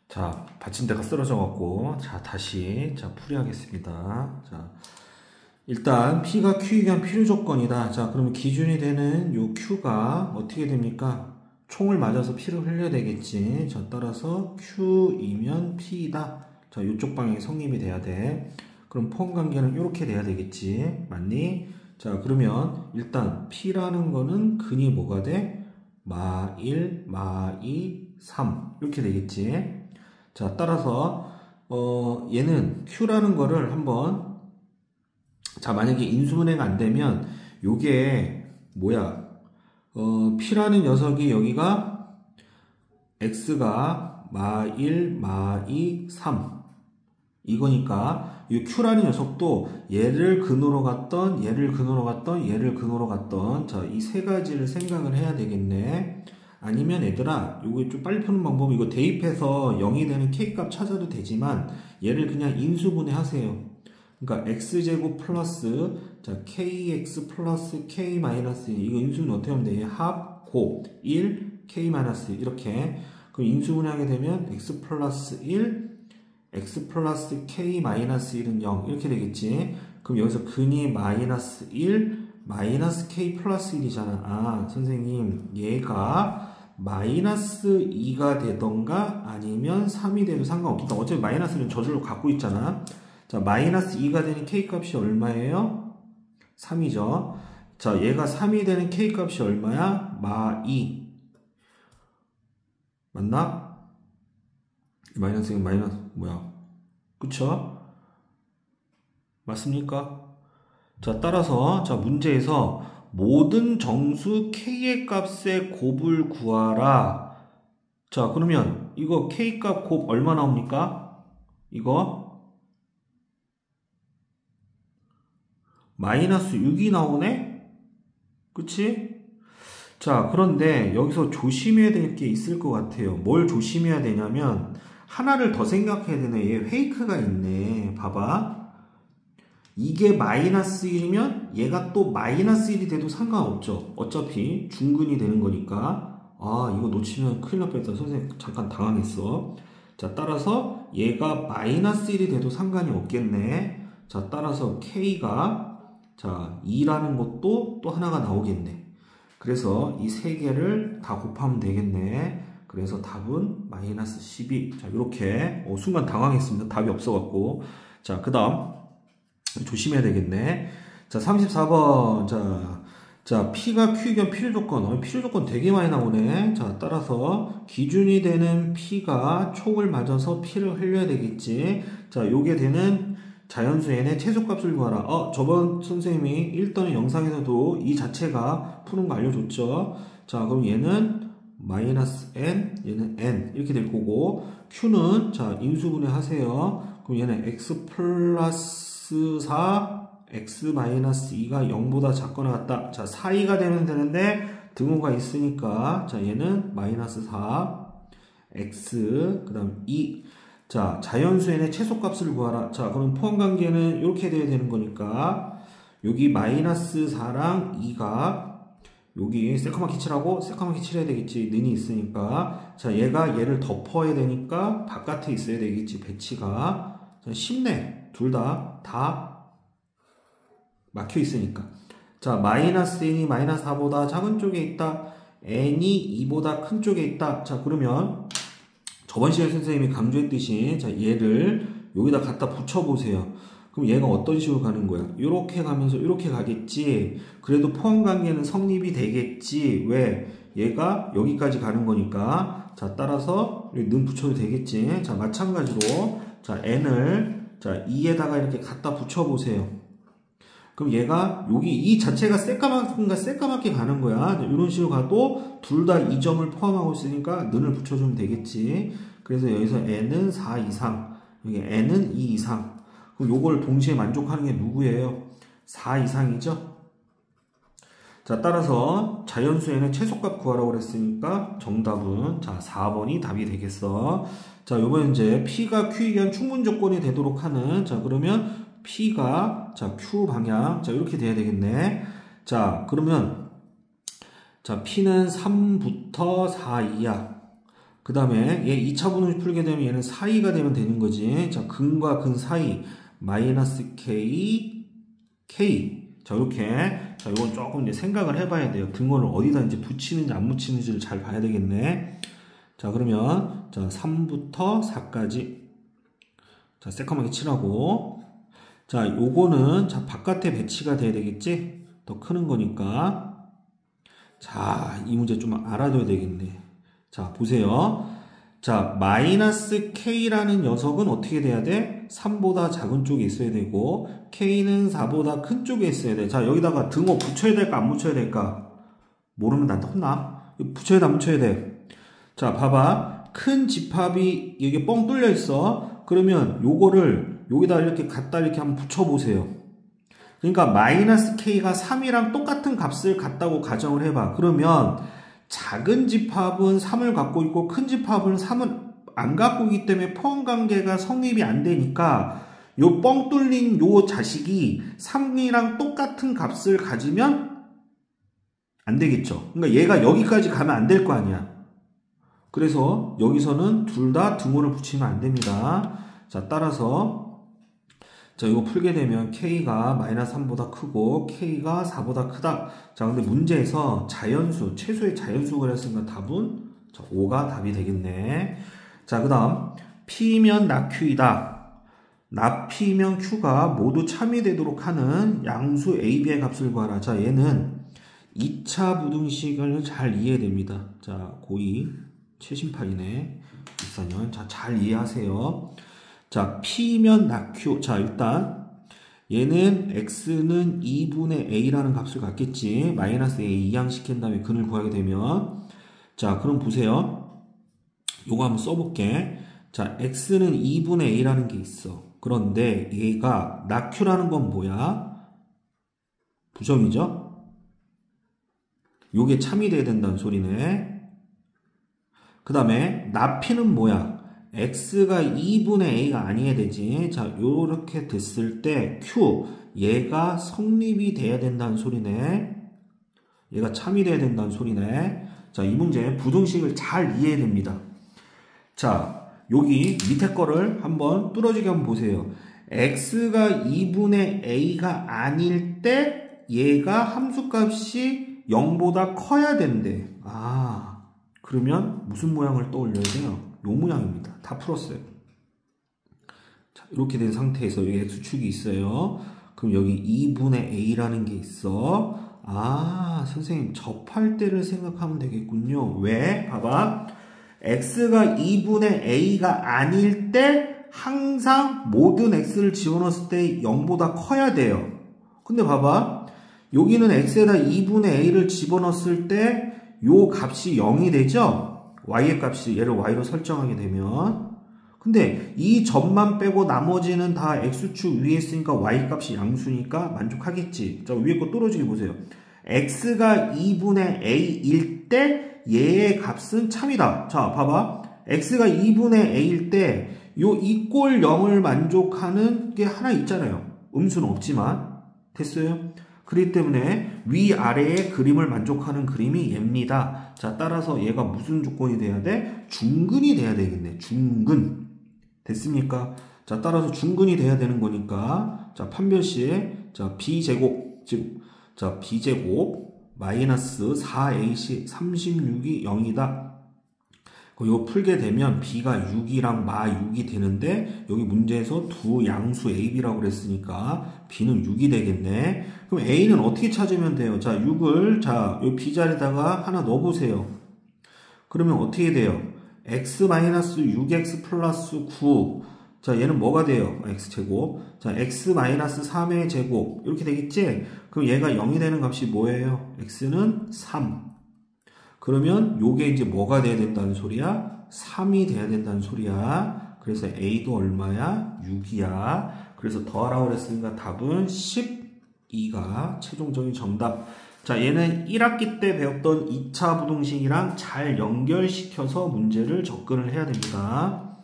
자, 받침대가 쓰러져 갖고 다시 풀이하겠습니다. 일단 P가 Q에 의한 필요 조건이다. 그러면 기준이 되는 요 Q가 어떻게 됩니까? 총을 맞아서 P를 흘려야 되겠지. 따라서 Q이면 P이다. 요쪽 방향이 성립이 돼야 돼. 그럼 포함 관계는 이렇게 돼야 되겠지. 맞니? 그러면 일단 P라는 거는 근이 뭐가 돼? 마 1, 마 2, 3 이렇게 되겠지. 따라서 얘는 Q라는 거를 한번 만약에 인수분해가 안 되면 요게 뭐야? P라는 녀석이 여기가 X가 마 1, 마 2, 3 이거니까 이 Q라는 녀석도 얘를 근으로 갔던 얘를 근으로 갔던 얘를 근으로 갔던 이 세 가지를 생각을 해야 되겠네. 아니면 얘들아 요거 좀 빨리 푸는 방법 이거 대입해서 0이 되는 K값 찾아도 되지만 얘를 그냥 인수분해 하세요. 그러니까 X제곱 플러스 KX 플러스 K 마이너스 이거 인수분해 어떻게 하면 돼? 합, 곱, 1, K 마이너스 이렇게 그럼 인수분해하게 되면 X 플러스 1 X 플러스 K 마이너스 1은 0 이렇게 되겠지. 그럼 여기서 근이 마이너스 1 마이너스 K 플러스 1이잖아. 아 선생님 얘가 마이너스 2가 되던가 아니면 3이 돼도 상관없다. 어차피 마이너스는 저절로 갖고 있잖아. 마이너스 2가 되는 K값이 얼마예요? 3이죠. 얘가 3이 되는 K값이 얼마야? 마 2. 맞나? 마이너스는 마이너스 뭐야? 그쵸? 맞습니까? 따라서 문제에서 모든 정수 K의 값의 곱을 구하라. 그러면 이거 K값 곱 얼마 나옵니까? 이거 마이너스 6이 나오네? 그치? 그런데 여기서 조심해야 될 게 있을 것 같아요. 뭘 조심해야 되냐면 하나를 더 생각해야 되네. 얘 페이크가 있네. 봐봐. 이게 마이너스 1이면 얘가 또 마이너스 1이 돼도 상관없죠. 어차피 중근이 되는 거니까. 아 이거 놓치면 큰일 날 뻔했다. 선생님 잠깐 당황했어. 따라서 얘가 마이너스 1이 돼도 상관이 없겠네. 따라서 K가 2라는 것도 또 하나가 나오겠네. 그래서 이 세 개를 다 곱하면 되겠네. 그래서 답은 마이너스 12. 이렇게 순간 당황했습니다. 답이 없어갖고. 그 다음 조심해야 되겠네. 34번. P가 Q에 의한 필요 조건. 필요 조건 되게 많이 나오네. 따라서 기준이 되는 P가 촉을 맞아서 P를 흘려야 되겠지. 요게 되는 자연수 n의 최소값을 구하라. 저번 선생님이 1던 영상에서도 이 자체가 푸는 거 알려줬죠. 그럼 얘는 마이너스 n, 얘는 n 이렇게 될 거고 Q는 인수분해 하세요. 그럼 얘는 x 플러스 4, x 마이너스 2가 0보다 작거나 같다. 4, 2가 되면 되는데 등호가 있으니까 얘는 마이너스 4, x 그 다음 2 자연수 n의 최소값을 구하라. 그럼 포함관계는 이렇게 돼야 되는 거니까 여기 마이너스 4랑 2가 여기 새까맣게 칠하고 새까맣게 칠해야 되겠지. 는이 있으니까 얘가 얘를 덮어야 되니까 바깥에 있어야 되겠지. 배치가 쉽네. 둘 다 막혀 있으니까 마이너스 n이 마이너스 4보다 작은 쪽에 있다. n이 2보다 큰 쪽에 있다. 그러면 저번 시간에 선생님이 강조했듯이 얘를 여기다 갖다 붙여보세요. 그럼 얘가 어떤 식으로 가는 거야? 이렇게 가면서 이렇게 가겠지. 그래도 포함관계는 성립이 되겠지. 왜? 얘가 여기까지 가는 거니까. 따라서 는 붙여도 되겠지. 마찬가지로 n을 2에다가 이렇게 갖다 붙여보세요. 그럼 얘가 여기 이 자체가 새까맣게 가는 거야. 이런 식으로 가도 둘 다 이 점을 포함하고 있으니까 는을 붙여주면 되겠지. 그래서 여기서 n은 4 이상, 여기 n은 2 이상. 그럼 요걸 동시에 만족하는 게 누구예요? 4 이상이죠? 따라서 자연수 n의 최소값 구하라고 그랬으니까 정답은 4번이 답이 되겠어. 요번에 이제 P가 Q에 의한 충분 조건이 되도록 하는 그러면 P가 Q 방향 이렇게 돼야 되겠네. 그러면 P는 3부터 4 이하 그 다음에 얘 2차 부등식 풀게 되면 얘는 사이가 되면 되는 거지. 자, 근과 근 사이 마이너스 k 자, 이렇게. 자, 이건 조금 이제 생각을 해봐야 돼요. 등호를 어디다 이제 붙이는지 안 붙이는지를 잘 봐야 되겠네. 자, 그러면 자 3부터 4까지 자 새까맣게 칠하고 자 요거는 자 바깥에 배치가 돼야 되겠지? 더 크는 거니까. 자, 이 문제 좀 알아둬야 되겠네. 자, 보세요. 자, 마이너스 k라는 녀석은 어떻게 돼야 돼? 3보다 작은 쪽에 있어야 되고 k는 4보다 큰 쪽에 있어야 돼. 자, 여기다가 등호 붙여야 될까 안 붙여야 될까? 모르면 나한테 혼나. 붙여야 돼 안 붙여야 돼? 자, 봐봐. 큰 집합이 여기 뻥 뚫려 있어. 그러면 요거를 여기다 이렇게 갖다 이렇게 한번 붙여보세요. 그러니까 마이너스 k가 3이랑 똑같은 값을 갖다고 가정을 해봐. 그러면 작은 집합은 3을 갖고 있고 큰 집합은 3은 안 갖고 있기 때문에 포함관계가 성립이 안 되니까 요 뻥 뚫린 요 자식이 3이랑 똑같은 값을 가지면 안 되겠죠. 그러니까 얘가 여기까지 가면 안 될 거 아니야. 그래서 여기서는 둘 다 등호를 붙이면 안 됩니다. 자, 따라서 자, 이거 풀게 되면 k가 마이너스 3보다 크고 k가 4보다 크다. 자, 근데 문제에서 자연수, 최소의 자연수가 그랬으니까 답은 자, 5가 답이 되겠네. 자, 그 다음 p면 나q이다. 나 p면 q가 모두 참이 되도록 하는 양수 a, b의 값을 구하라. 자, 얘는 2차 부등식을 잘 이해됩니다. 자, 고2 최신판이네. 24년. 자, 잘 이해하세요. 자, p면 나q. 자, 일단 얘는 x는 2분의 a라는 값을 갖겠지. 마이너스 a 이항시킨 다음에 근을 구하게 되면 자, 그럼 보세요. 요거 한번 써볼게. 자, x는 2분의 a라는 게 있어. 그런데 얘가 나q라는 건 뭐야? 부정이죠? 요게 참이 돼야 된다는 소리네. 그 다음에 나p는 뭐야? x가 2분의 a가 아니어야 되지. 자, 요렇게 됐을 때 q 얘가 성립이 돼야 된다는 소리네. 얘가 참이 돼야 된다는 소리네. 자, 이 문제 부등식을 잘 이해해야 됩니다. 자, 여기 밑에 거를 한번 뚫어지게 한번 보세요. x가 2분의 a가 아닐 때 얘가 함수값이 0보다 커야 된대. 아, 그러면 무슨 모양을 떠올려야 돼요? 요 모양입니다. 다 풀었어요. 자, 이렇게 된 상태에서 여기 x축이 있어요. 그럼 여기 2분의 a라는 게 있어. 아, 선생님 접할 때를 생각하면 되겠군요. 왜? 봐봐. x가 2분의 a가 아닐 때 항상 모든 x를 집어넣었을 때 0보다 커야 돼요. 근데 봐봐. 여기는 x에다 2분의 a를 집어넣었을 때 요 값이 0이 되죠? y의 값이 얘를 y로 설정하게 되면. 근데 이 점만 빼고 나머지는 다 x축 위에 있으니까 y 값이 양수니까 만족하겠지. 자, 위에 거 뚫어지게 보세요. x가 2분의 a일 때 얘의 값은 참이다. 자, 봐봐. x가 2분의 a일 때 요 이꼴 0을 만족하는 게 하나 있잖아요. 음수는 없지만. 됐어요? 그렇기 때문에 위아래의 그림을 만족하는 그림이 얘입니다. 자, 따라서 얘가 무슨 조건이 돼야 돼? 중근이 돼야 되겠네. 중근. 됐습니까? 자, 따라서 중근이 돼야 되는 거니까 자, 판별식 자, b제곱 즉 자, b제곱 마이너스 4ac 36이 0이다. 이거 풀게 되면 b가 6이랑 마 6이 되는데 여기 문제에서 두 양수 a, b라고 그랬으니까 b는 6이 되겠네. 그럼 a는 어떻게 찾으면 돼요? 자, 6을 자, 이 b 자리에다가 하나 넣어보세요. 그러면 어떻게 돼요? x-6x 플러스 9. 자, 얘는 뭐가 돼요? x제곱. 자, x-3의 제곱. 이렇게 되겠지? 그럼 얘가 0이 되는 값이 뭐예요? x는 3. 그러면 요게 이제 뭐가 돼야 된다는 소리야? 3이 돼야 된다는 소리야. 그래서 a도 얼마야? 6이야. 그래서 더하라고 그랬으니까 답은 12가 최종적인 정답. 자, 얘는 1학기 때 배웠던 2차 부등식이랑 잘 연결시켜서 문제를 접근을 해야 됩니다.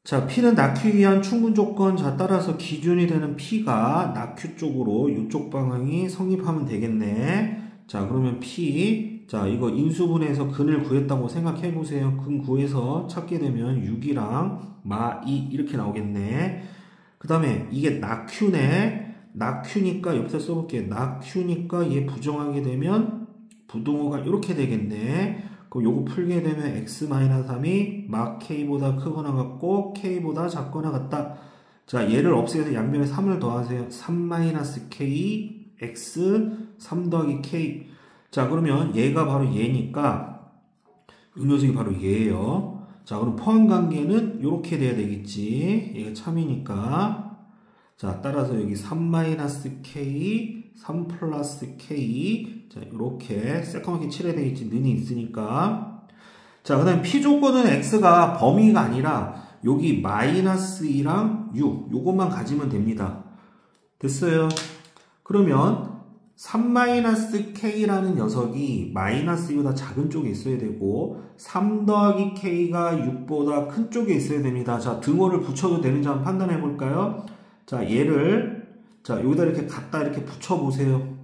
자, P는 낙q 위한 충분 조건. 자, 따라서 기준이 되는 P가 낙q 쪽으로 이쪽 방향이 성립하면 되겠네. 자, 그러면 P 자, 이거 인수분해에서 근을 구했다고 생각해 보세요. 근 구해서 찾게 되면 6이랑 마2 이렇게 나오겠네. 그 다음에 이게 낙큐네. 낙큐니까 옆에다 써볼게. 낙큐니까 얘 부정하게 되면 부동호가 이렇게 되겠네. 그럼 요거 풀게 되면 x-3이 막 k보다 크거나 같고 k보다 작거나 같다. 자, 얘를 없애서 양변에 3을 더하세요. 3-k x 3 더하기 k. 자, 그러면 얘가 바로 얘니까 이 녀석이 바로 얘예요. 자, 그럼 포함관계는 이렇게 돼야 되겠지. 얘가 참이니까. 자, 따라서 여기 3-k 3 플러스 k. 자, 이렇게 새까맣게 칠해야 되겠지. 는이 있으니까. 자, 그 다음에 P조건은 X가 범위가 아니라 여기 -2랑 6 요것만 가지면 됩니다. 됐어요? 그러면 3-k라는 녀석이 -2보다 작은 쪽에 있어야 되고 3 더하기 k가 6보다 큰 쪽에 있어야 됩니다. 자, 등호를 붙여도 되는지 한번 판단해 볼까요? 자, 얘를 자, 여기다 이렇게 갖다 이렇게 붙여보세요.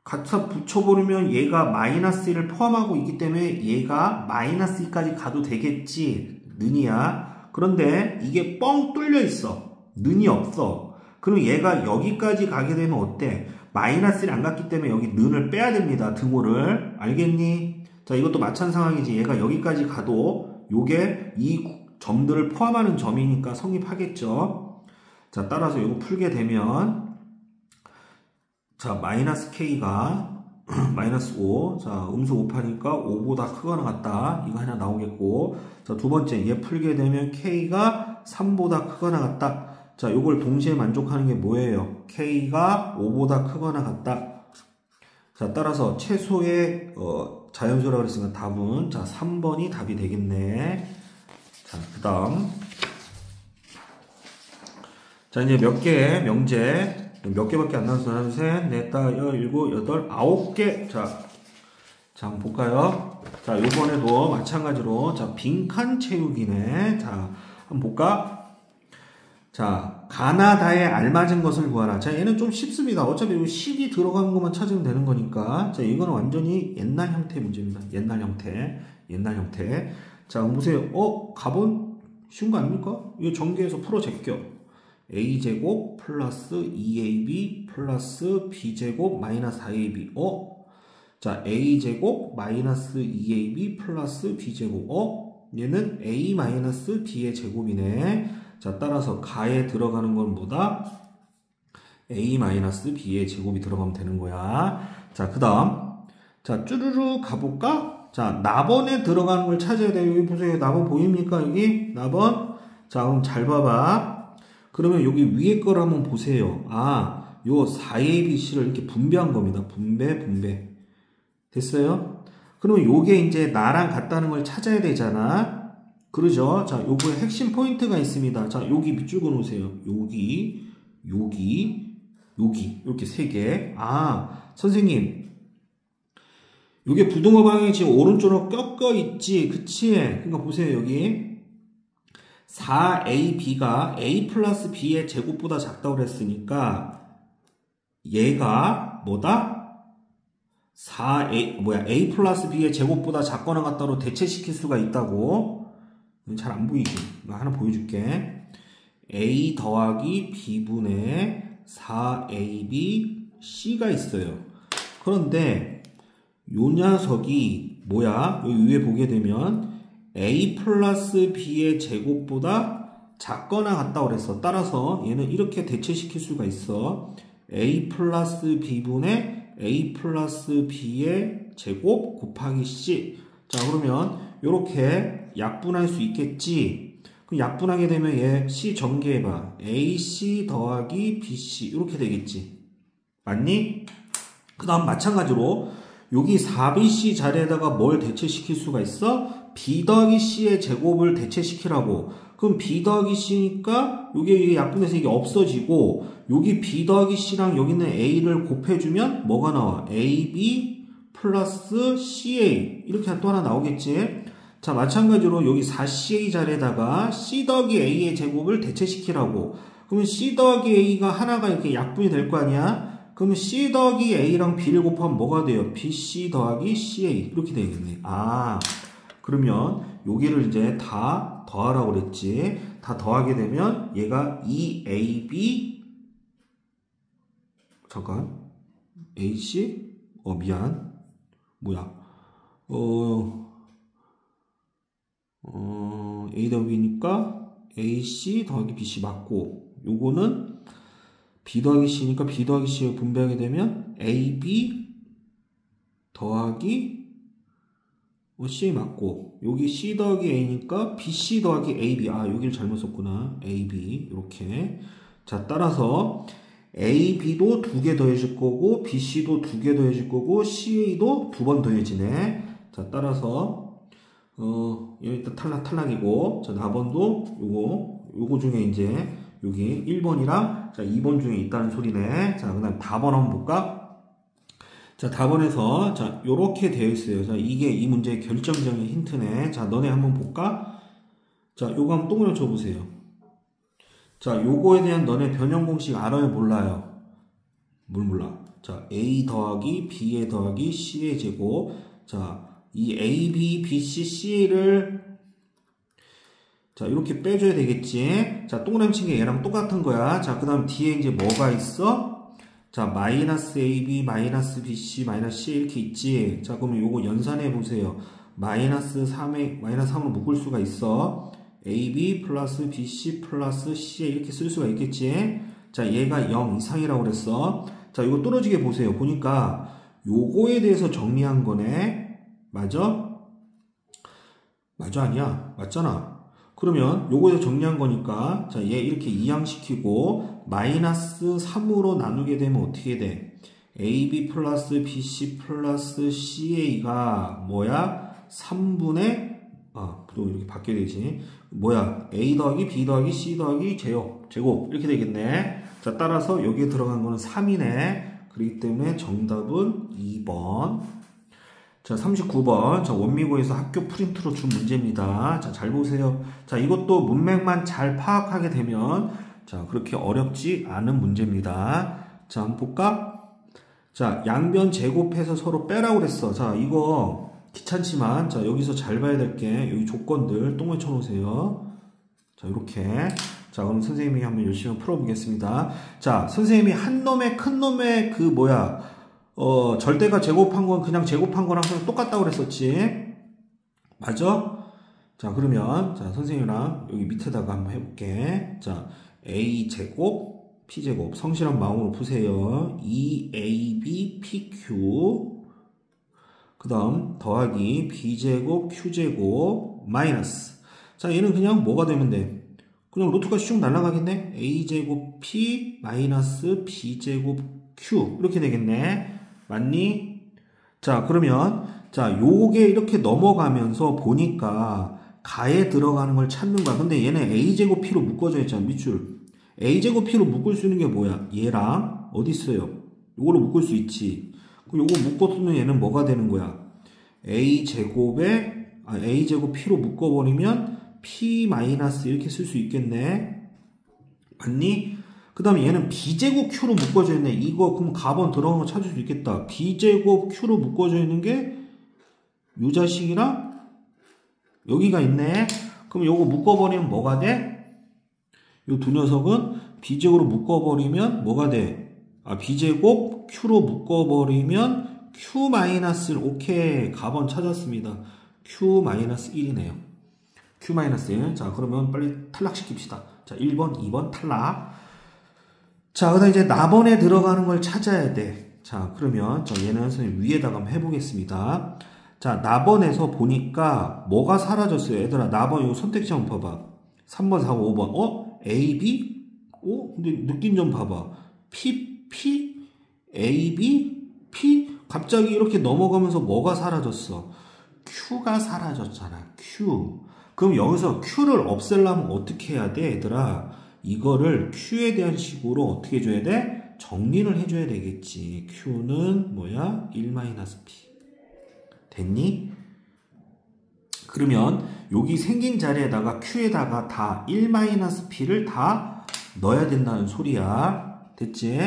갖다 붙여버리면 얘가 -1을 포함하고 있기 때문에 얘가 -2까지 가도 되겠지. 는이야. 그런데 이게 뻥 뚫려 있어. 는이 없어. 그럼 얘가 여기까지 가게 되면 어때? -1을 안 갔기 때문에 여기 는을 빼야 됩니다. 등호를. 알겠니? 자, 이것도 마찬 상황이지. 얘가 여기까지 가도 요게 이 점들을 포함하는 점이니까 성립하겠죠. 자, 따라서 이거 풀게 되면 자, -k가 -5. 자, 음수 곱하니까 5보다 크거나 같다. 이거 하나 나오겠고. 자, 두 번째, 얘 풀게 되면 k가 3보다 크거나 같다. 자, 요걸 동시에 만족하는 게 뭐예요? k가 5보다 크거나 같다. 자, 따라서 최소의 자연수라고 그랬으니까 답은 자, 3번이 답이 되겠네. 자, 그 다음. 자, 이제 몇 개의 명제. 몇 개밖에 안 나왔어. 하나, 둘, 셋, 넷, 다, 일곱, 여덟, 9개. 자, 한번 볼까요? 자, 요번에도 마찬가지로, 자, 빈칸 채우기네. 자, 한번 볼까? 자, 가나다에 알맞은 것을 구하라. 자, 얘는 좀 쉽습니다. 어차피 10이 들어가는 것만 찾으면 되는 거니까. 자, 이거는 완전히 옛날 형태 문제입니다. 옛날 형태. 자, 그럼 보세요. 가본? 쉬운 거 아닙니까? 이거 전개해서 풀어 제껴. a제곱 플러스 2ab 플러스 b제곱 마이너스 4ab. 자, a제곱 마이너스 2ab 플러스 b제곱. 얘는 a 마이너스 b의 제곱이네. 자, 따라서 가에 들어가는 건 뭐다? a 마이너스 b의 제곱이 들어가면 되는 거야. 자, 그 다음. 자, 쭈루루 가볼까? 자, 나번에 들어가는 걸 찾아야 돼요. 여기 보세요. 나번 보입니까? 여기? 나번? 자, 그럼 잘 봐봐. 그러면 여기 위에 거를 한번 보세요. 아, 요 4ABC를 이렇게 분배한 겁니다. 분배. 됐어요? 그러면 요게 이제 나랑 같다는 걸 찾아야 되잖아. 그러죠? 자, 요거에 핵심 포인트가 있습니다. 자, 여기 밑줄 그어 놓으세요. 여기. 이렇게 세 개. 아, 선생님. 요게 부등호 방향이 지금 오른쪽으로 꺾여 있지. 그치? 그러니까 보세요, 여기. 4ab가 a 플러스 b의 제곱보다 작다고 그랬으니까 얘가 뭐다? a 플러스 b의 제곱보다 작거나 같다로 대체시킬 수가 있다고. 잘 안 보이지? 하나 보여줄게. a 더하기 b분의 4ab c가 있어요. 그런데 요 녀석이 뭐야? 여기 위에 보게 되면 a 플러스 b의 제곱보다 작거나 같다고 그랬어. 따라서 얘는 이렇게 대체시킬 수가 있어. a 플러스 b분의 a 플러스 b의 제곱 곱하기 c. 자, 그러면 이렇게 약분할 수 있겠지. 그럼 약분하게 되면 얘 c 전개해봐. ac 더하기 bc 이렇게 되겠지. 맞니? 그 다음 마찬가지로 여기 4bc 자리에다가 뭘 대체시킬 수가 있어? b 더하기 c의 제곱을 대체시키라고. 그럼 b 더하기 c니까 이게 약분해서 이게 없어지고 여기 b 더하기 c랑 여기 있는 a를 곱해주면 뭐가 나와? ab 플러스 ca 이렇게 또 하나 나오겠지. 자, 마찬가지로 여기 4ca 자리에다가 c 더하기 a의 제곱을 대체시키라고. 그러면 c 더하기 a가 하나가 이렇게 약분이 될 거 아니야? 그러면 C 더하기 A랑 B를 곱하면 뭐가 돼요? BC 더하기 CA 이렇게 되겠네. 아, 그러면 여기를 이제 다 더하라고 그랬지. 다 더하게 되면 얘가 2AB 잠깐 AC 미안 뭐야 A 더하기 B니까 AC 더하기 BC 맞고 요거는 B 더하기 C니까 B 더하기 C를 분배하게 되면 AB 더하기 C 맞고 여기 C 더하기 A니까 BC 더하기 AB 여기를 잘못 썼구나. AB 이렇게. 자, 따라서 AB도 2개 더해질 거고 BC도 2개 더해질 거고 CA도 2번 더해지네. 자, 따라서 일단 탈락이고 자, 4번도 요거 중에 이제 여기 1번이랑 자, 2번 중에 있다는 소리네. 자, 그다음 4번 한번 볼까? 자, 4번에서 자, 요렇게 되어 있어요. 자, 이게 이 문제의 결정적인 힌트네. 자, 너네 한번 볼까? 자, 요거 한번 동그라미 쳐 보세요. 자, 요거에 대한 너네 변형 공식 알아요, 몰라요? 뭘 몰라? 자, A 더하기 B의 더하기 C의 제곱. 자, 이 A, B, B, C, C를 자, 이렇게 빼줘야 되겠지. 자, 동그라미 친 게 얘랑 똑같은 거야. 자, 그 다음 뒤에 이제 뭐가 있어? 자, 마이너스 AB, 마이너스 BC, 마이너스 C 이렇게 있지. 자, 그러면 요거 연산해 보세요. 마이너스 3으로 묶을 수가 있어. AB 플러스 BC 플러스 C 이렇게 쓸 수가 있겠지. 자, 얘가 0 이상이라고 그랬어. 자, 이거 떨어지게 보세요. 보니까 요거에 대해서 정리한 거네. 맞아? 맞아, 아니야? 맞잖아. 그러면 요거에서 정리한 거니까 자, 얘 이렇게 이항시키고 마이너스 3으로 나누게 되면 어떻게 돼? AB 플러스 BC 플러스 CA가 뭐야? 3분의 또 이렇게 바뀌어야 되지. 뭐야? A 더하기 B 더하기 C 더하기 제곱 이렇게 되겠네. 자, 따라서 여기에 들어간 거는 3이네. 그렇기 때문에 정답은 2번. 자, 39번. 자, 원미고에서 학교 프린트로 준 문제입니다. 자, 잘 보세요. 자, 이것도 문맥만 잘 파악하게 되면 자, 그렇게 어렵지 않은 문제입니다. 자, 한번 볼까? 자, 양변 제곱해서 서로 빼라고 그랬어. 자, 이거 귀찮지만 자, 여기서 잘 봐야 될 게 여기 조건들 동그라미 쳐 놓으세요. 자, 이렇게. 자, 그럼 선생님이 한번 열심히 풀어보겠습니다. 자, 선생님이 한 놈의 큰 놈의 그 절대가 제곱한 건 그냥 제곱한 거랑 그냥 똑같다고 그랬었지. 맞아? 자, 그러면 자, 선생님이랑 여기 밑에다가 한번 해볼게. 자, A제곱 P제곱 성실한 마음으로 푸세요. 2AB PQ 그 다음 더하기 B제곱 Q제곱 마이너스. 자, 얘는 그냥 뭐가 되면 돼? 그냥 루트가 슉 날아가겠네. A제곱 P 마이너스 B제곱 Q 이렇게 되겠네. 맞니? 자, 그러면 자, 요게 이렇게 넘어가면서 보니까 가에 들어가는 걸 찾는 거야. 근데 얘는 A제곱 P로 묶어져 있잖아. 밑줄. A제곱 P로 묶을 수 있는 게 뭐야? 얘랑 어디 있어요? 요걸로 묶을 수 있지. 그럼 요거 묶어두면 얘는 뭐가 되는 거야? A제곱 P로 묶어버리면 P 마이너스 이렇게 쓸 수 있겠네. 맞니? 그 다음에 얘는 B제곱 Q로 묶어져 있네. 이거 그럼 가번 들어간 거 찾을 수 있겠다. B제곱 Q로 묶어져 있는 게 요 자식이랑 여기가 있네. 그럼 요거 묶어버리면 뭐가 돼? 요 두 녀석은 B제곱으로 묶어버리면 뭐가 돼? B제곱 Q로 묶어버리면 Q 마이너스 오케이. 가번 찾았습니다. Q 마이너스 1이네요. Q 마이너스 1. 자, 그러면 빨리 탈락시킵시다. 자, 1번, 2번 탈락. 자, 그다음 이제 나번에 들어가는 걸 찾아야 돼. 자, 그러면 얘는 선생님 위에다가 한번 해보겠습니다. 자, 나번에서 보니까 뭐가 사라졌어요? 얘들아, 나번 이거 선택지 한번 봐봐. 3번, 4번, 5번. A, B? 근데 느낌 좀 봐봐. P, A, B, P? 갑자기 이렇게 넘어가면서 뭐가 사라졌어? Q가 사라졌잖아. Q. 그럼 여기서 Q를 없애려면 어떻게 해야 돼, 얘들아? 이거를 Q에 대한 식으로 어떻게 해줘야 돼? 정리를 해줘야 되겠지. Q는 뭐야? 1-P. 됐니? 그러면 여기 생긴 자리에다가 Q에다가 다 1-P를 다 넣어야 된다는 소리야. 됐지?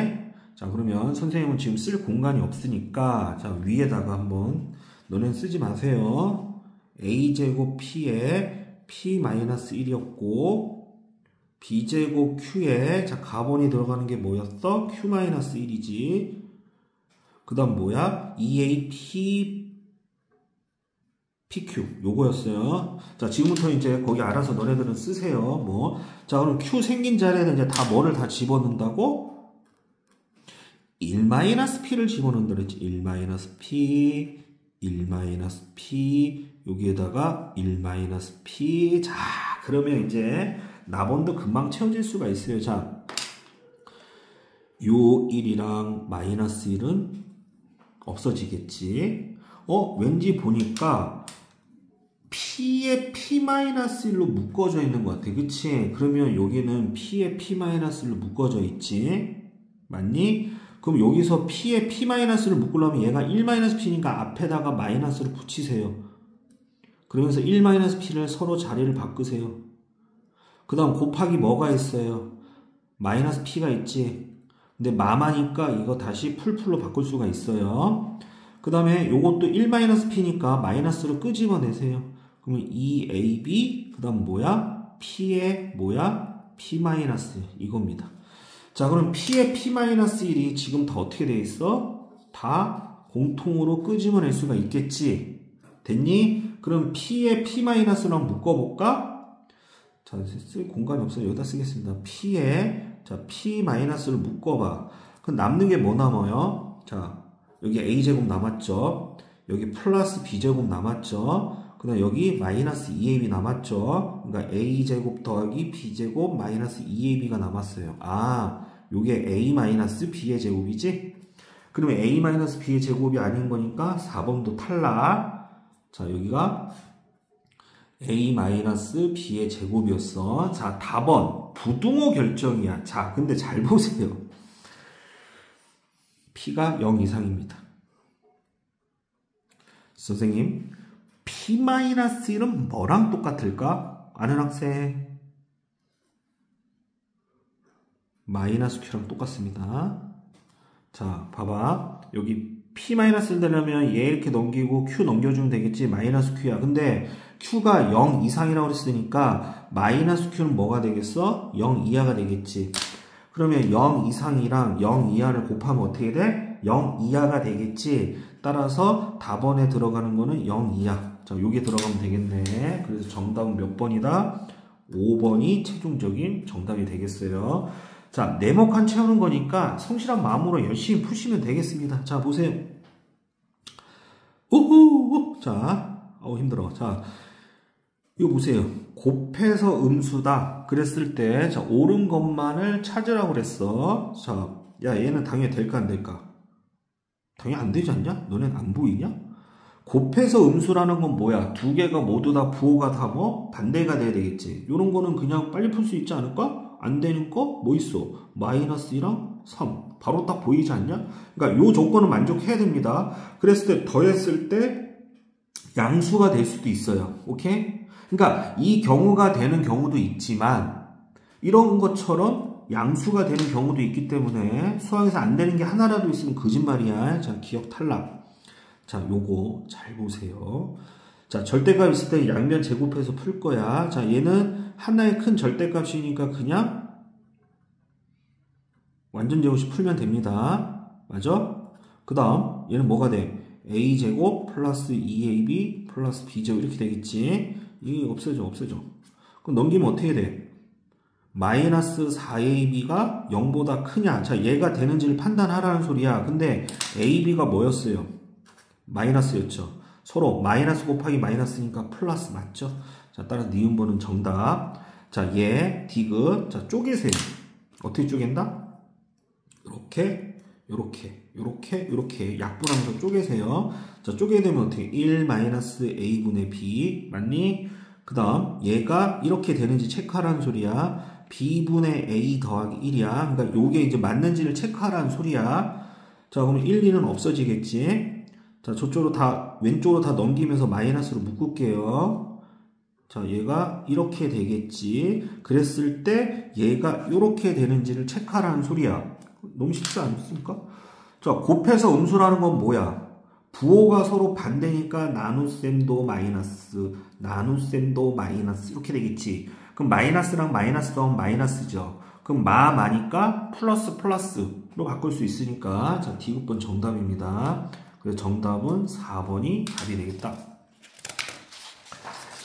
자, 자, 그러면 선생님은 지금 쓸 공간이 없으니까, 자, 위에다가 한번, 너넨 쓰지 마세요. a제곱 p에 p-1이었고, b제곱 q에, 자, 가번이 들어가는 게 뭐였어? q-1이지. 그 다음 뭐야? 2a pq. 요거였어요. 자, 지금부터 이제 거기 알아서 너네들은 쓰세요. 뭐. 자, 그럼 q 생긴 자리에는 이제 다 뭐를 다 집어넣는다고? 1-p를 집어넣는다 그랬지. 1-p, 1-p, 여기에다가 1-p. 자, 그러면 이제 나번도 금방 채워질 수가 있어요. 자, 요 1이랑 -1은 없어지겠지. 왠지 보니까 p에 p-1로 묶어져 있는 것 같아. 그치? 그러면 여기는 p에 p-로 묶어져 있지. 맞니? 그럼 여기서 p에 p-를 묶으려면 얘가 1-p니까 앞에다가 마이너스를 붙이세요. 그러면서 1-p를 서로 자리를 바꾸세요. 그 다음 곱하기 뭐가 있어요? -p가 있지. 근데 마마니까 이거 다시 풀풀로 바꿀 수가 있어요. 그 다음에 요것도 1-p니까 마이너스로 끄집어내세요. 그러면 2ab, 그 다음 뭐야? p에 뭐야? p- 이겁니다. 자, 그럼 p에 p-1이 지금 다 어떻게 돼 있어? 다 공통으로 끄집어낼 수가 있겠지. 됐니? 그럼 p에 p-랑 묶어볼까? 자, 쓸 공간이 없어요. 여기다 쓰겠습니다. p에, 자, p-를 묶어봐. 그럼 남는 게 뭐 남아요? 자, 여기 a제곱 남았죠? 여기 플러스 b제곱 남았죠? 그 다음 여기 마이너스 2ab 남았죠? 그러니까 a제곱 더하기 b제곱 마이너스 2ab가 남았어요. 아, 요게 a-b의 제곱이지? 그러면 a-b의 제곱이 아닌 거니까 4번도 탈락. 자, 여기가 a-b의 제곱이었어. 자, 답은 부등호 결정이야. 자, 근데 잘 보세요. p가 0 이상입니다. 선생님, p-1은 뭐랑 똑같을까? 아는 학생? 마이너스 q랑 똑같습니다. 자, 봐봐. 여기 p-를 되려면 얘 이렇게 넘기고 q 넘겨주면 되겠지. 마이너스 q야. 근데 q가 0 이상이라고 그랬으니까 마이너스 q는 뭐가 되겠어? 0 이하가 되겠지. 그러면 0 이상이랑 0 이하를 곱하면 어떻게 돼? 0 이하가 되겠지. 따라서 답원에 들어가는 거는 0 이하. 자, 요게 들어가면 되겠네. 그래서 정답은 몇 번이다? 5번이 최종적인 정답이 되겠어요. 자, 네모칸 채우는 거니까 성실한 마음으로 열심히 푸시면 되겠습니다. 자, 보세요. 우후! 자, 힘들어. 자, 이거 보세요. 곱해서 음수다. 그랬을 때, 자, 옳은 것만을 찾으라고 그랬어. 자, 야, 얘는 당연히 될까, 안 될까? 당연히 안 되지 않냐? 너넨 안 보이냐? 곱해서 음수라는 건 뭐야? 두 개가 모두 다 부호가 다 뭐? 반대가 돼야 되겠지. 요런 거는 그냥 빨리 풀 수 있지 않을까? 안 되는 거? 뭐 있어? 마이너스 1랑 3. 바로 딱 보이지 않냐? 그러니까 요 조건은 만족해야 됩니다. 그랬을 때 더했을 때 양수가 될 수도 있어요. 오케이? 그러니까 이 경우가 되는 경우도 있지만 이런 것처럼 양수가 되는 경우도 있기 때문에 수학에서 안 되는 게 하나라도 있으면 거짓말이야. 자, 기억 탈락. 자, 요거 잘 보세요. 자, 절대값 있을 때 양변 제곱해서 풀 거야. 자, 얘는 하나의 큰 절대값이니까 그냥 완전 제곱식 풀면 됩니다. 맞아? 그 다음 얘는 뭐가 돼? a제곱 플러스 2ab 플러스 b제곱 이렇게 되겠지. 이게 없어져. 그럼 넘기면 어떻게 돼? 마이너스 4ab가 0보다 크냐? 자, 얘가 되는지를 판단하라는 소리야. 근데 ab가 뭐였어요? 마이너스였죠. 서로 마이너스 곱하기 마이너스니까 플러스 맞죠? 자, 따라서 니은번은 정답. 자, 얘 디귿. 자, 쪼개세요. 어떻게 쪼갠다? 요렇게 약분하면서 쪼개세요. 자, 쪼개게 되면 어떻게? 1-a분의 b 맞니? 그 다음 얘가 이렇게 되는지 체크하라는 소리야. b분의 a 더하기 1이야. 그러니까 요게 이제 맞는지를 체크하라는 소리야. 자, 그럼 1, 2는 없어지겠지? 자, 저쪽으로 다, 왼쪽으로 다 넘기면서 마이너스로 묶을게요. 자, 얘가 이렇게 되겠지. 그랬을 때 얘가 이렇게 되는지를 체크하라는 소리야. 너무 쉽지 않습니까? 자, 곱해서 음수라는 건 뭐야? 부호가 서로 반대니까 나눗셈도 마이너스, 나눗셈도 마이너스 이렇게 되겠지. 그럼 마이너스랑 마이너스 더하면 마이너스죠. 그럼 마니까 플러스 플러스로 바꿀 수 있으니까 자, D급번 정답입니다. 그래서 정답은 4번이 답이 되겠다.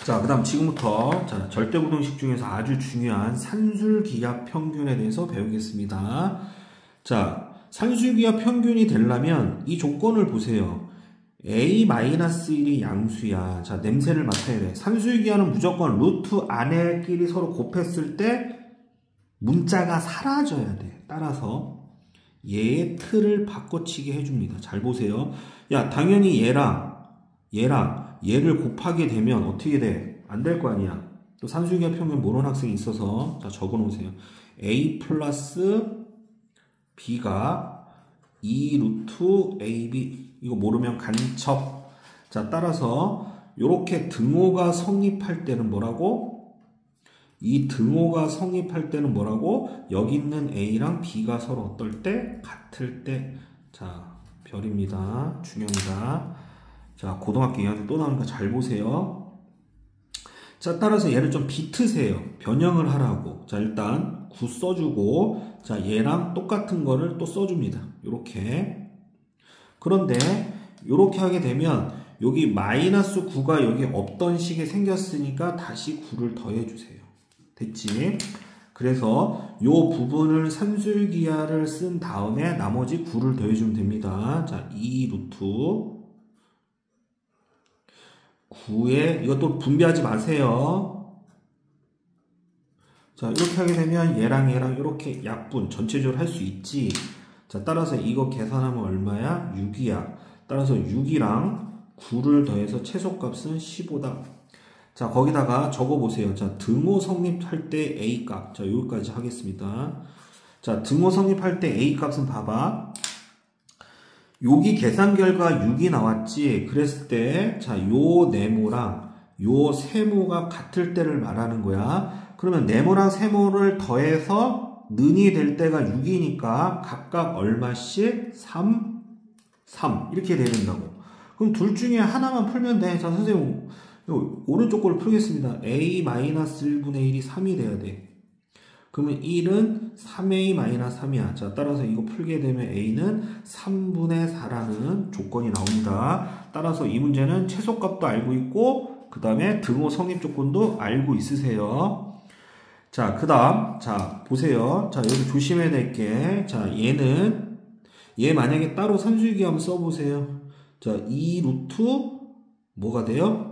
자, 그 다음 지금부터 자, 절대부등식 중에서 아주 중요한 산술기하 평균에 대해서 배우겠습니다. 자, 산술기하 평균이 되려면 이 조건을 보세요. A-1이 양수야. 자, 냄새를 맡아야 돼. 산술기하는 무조건 루트 안에끼리 서로 곱했을 때 문자가 사라져야 돼. 따라서 얘의 틀을 바꿔치기 해줍니다. 잘 보세요. 야, 당연히 얘랑 얘를 곱하게 되면 어떻게 돼? 안 될 거 아니야. 또 산술기하 평균 모르는 학생이 있어서 자, 적어놓으세요. A 플러스 B가 2 루트 AB 이거 모르면 간첩. 자, 따라서 이렇게 등호가 성립할 때는 뭐라고? 이 등호가 성립할 때는 뭐라고? 여기 있는 A랑 B가 서로 어떨 때? 같을 때. 자, 별입니다. 중요합니다. 자, 고등학교 2학년 또 나오니까 잘 보세요. 자, 따라서 얘를 좀 비트세요. 변형을 하라고. 자, 일단 9 써주고, 자, 얘랑 똑같은 거를 또 써줍니다. 요렇게. 그런데, 요렇게 하게 되면, 여기 마이너스 9가 여기 없던 식이 생겼으니까 다시 9를 더해주세요. 됐지? 그래서 요 부분을 산술기하를 쓴 다음에 나머지 9를 더해주면 됩니다. 자, 2 루트 9에 이것도 분배하지 마세요. 자, 이렇게 하게 되면 얘랑 이렇게 약분 전체적으로 할 수 있지. 자, 따라서 이거 계산하면 얼마야? 6이야. 따라서 6이랑 9를 더해서 최소값은 15다. 자, 거기다가 적어보세요. 자, 등호 성립할 때 A값. 자, 여기까지 하겠습니다. 자, 등호 성립할 때 A값은 봐봐. 여기 계산 결과 6이 나왔지. 그랬을 때, 자, 요 네모랑 요 세모가 같을 때를 말하는 거야. 그러면 네모랑 세모를 더해서 는이 될 때가 6이니까 각각 얼마씩? 3, 3. 이렇게 돼야 된다고. 그럼 둘 중에 하나만 풀면 돼. 자, 선생님, 오른쪽 거를 풀겠습니다. A-1분의 1이 3이 돼야 돼. 그러면 1은 3A-3이야. 자, 따라서 이거 풀게 되면 A는 3분의 4라는 조건이 나옵니다. 따라서 이 문제는 최소값도 알고 있고, 그 다음에 등호 성립 조건도 알고 있으세요. 자, 그 다음, 자, 보세요. 자, 여기 조심해야 될 게, 자, 얘 만약에 따로 산술기하 한번 써보세요. 자, 2 루트, 뭐가 돼요?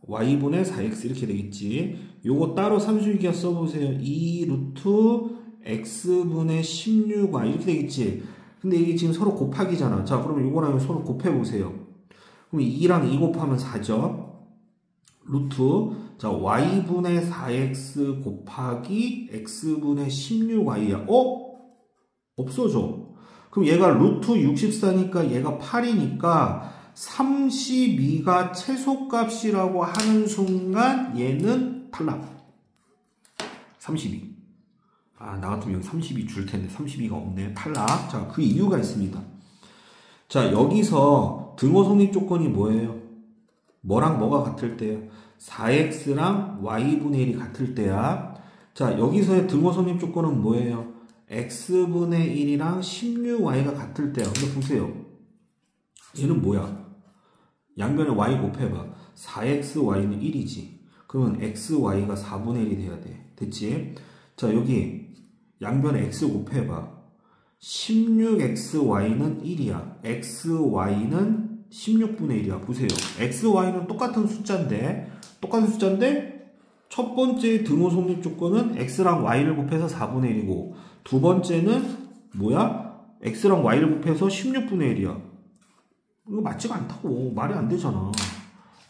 y분의 4x 이렇게 되겠지. 요거 따로 산술기하 써보세요. 2 루트 x분의 16y 이렇게 되겠지. 근데 이게 지금 서로 곱하기잖아. 자, 그러면 요거랑 서로 곱해보세요. 그럼 2랑 2 곱하면 4죠. 루트, 자, y분의 4x 곱하기 x분의 16y야. 없어져. 그럼 얘가 루트 64니까 얘가 8이니까 32가 최소값이라고 하는 순간 얘는 탈락. 32. 아, 나 같으면 여기 32 줄 텐데 32가 없네. 탈락. 자, 그 이유가 있습니다. 자, 여기서 등호 성립 조건이 뭐예요? 뭐랑 뭐가 같을 때요? 4x랑 y분의 1이 같을 때야. 자, 여기서의 등호 성립 조건은 뭐예요? x분의 1이랑 16y가 같을 때야. 근데 보세요. 얘는 뭐야? 양변에 y 곱해봐. 4xy는 1이지. 그러면 xy가 4분의 1이 돼야 돼. 됐지? 자, 여기 양변에 x 곱해봐. 16xy는 1이야. xy는 16분의 1이야. 보세요. xy는 똑같은 숫자인데 첫 번째 등호 성립 조건은 x랑 y를 곱해서 4분의 1이고 두 번째는 뭐야? x랑 y를 곱해서 16분의 1이야. 이거 맞지가 않다고. 말이 안 되잖아.